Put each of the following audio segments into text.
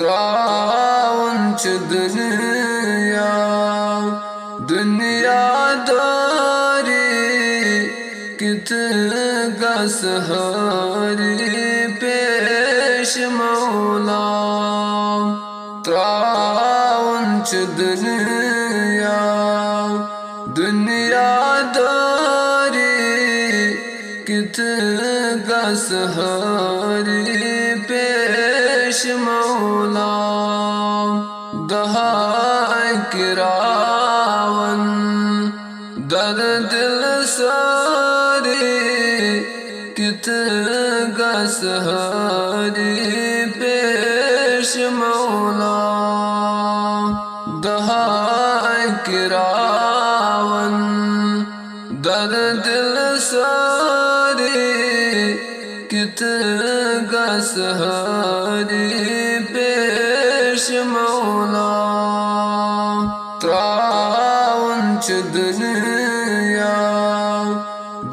تراون چ دنیا داری کت گسہاری پیش مولا تراون چ دنیا داری کت گسہاری پیش مولا دہائے کراون در دل ساری کت گسہاری پیش مولا دہائے کراون در دل ساری کت گسہاری پیش مولا تراون چ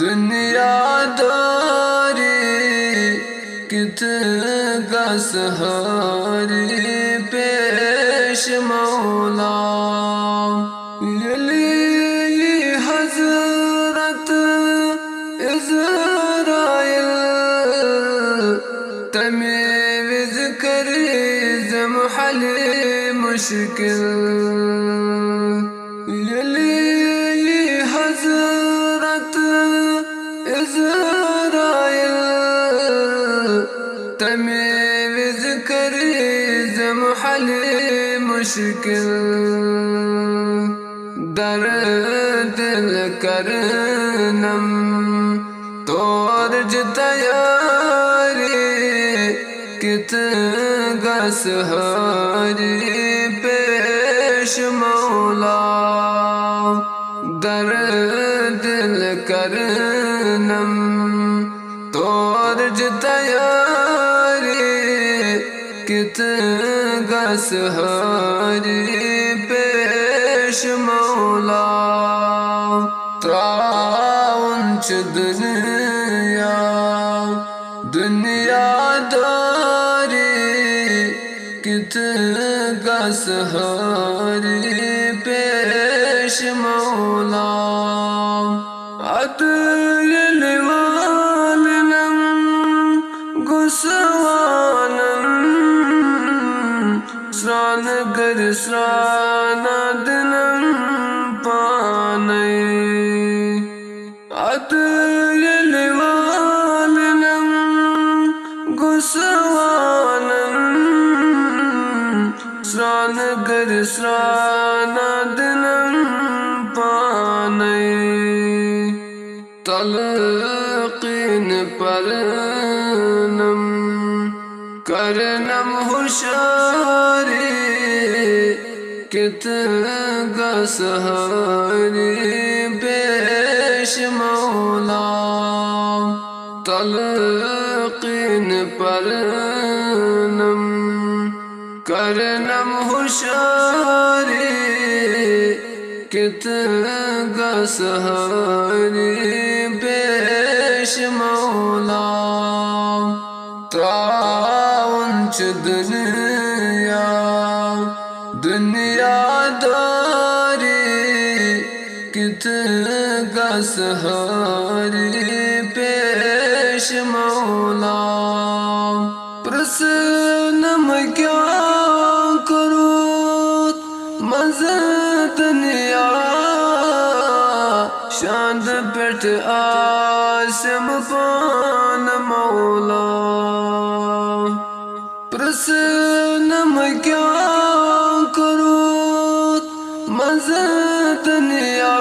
دنیا داری کت گسہاری پیش مولا یلی حضرت عزرائیل تمہیں وز کری زمحل مشکل یلی حضرت عزرائیل تمہیں وز کری زمحل مشکل در دل کرنم تورج تیاری کت گسہاری پیش مولا در دل کرنم تورج تیاری کت گسہاری پیش مولا تراون چ دنیا داری کت گسہاری پیش مولا عدل والنم گسوانم سران گر سرانا دنم پانی عدل والنم گسوانم سران گر سرانا دنم پانی تلقین پرنم کرنم ہوشاری کت گسہاری پیش مولا تلقین پرنم کرنم ہوشاری کت گسہاری پیش مولا تراون چ دنیا داری کت گسہاری پیش مولا پرسنم کیا کروں مزہ دنیا شاند پٹ آسم پان مولا پرسنم کیا کروں مزہ دنیا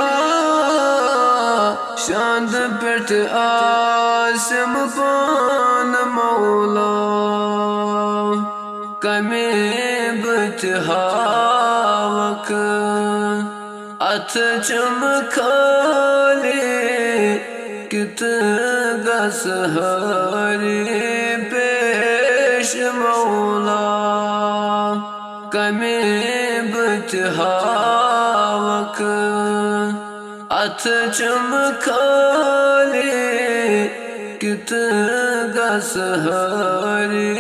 شاند پٹ آسم پان مولا کمی بتہاوک اتھ چمکھالی کت گسہاری پیش مولا کمی بتہاوک اتھ چمکھالی کت گسہاری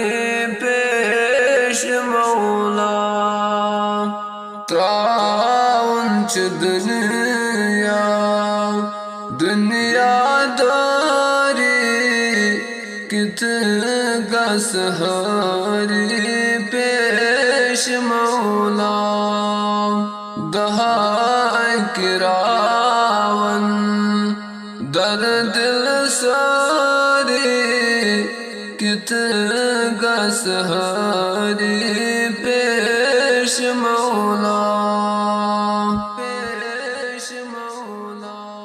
پیش پیش مولا تراون چ دنیا داری کت گس ہری پیش مولا دہائے کراون در دل ساری کت گس ہری پیش مولا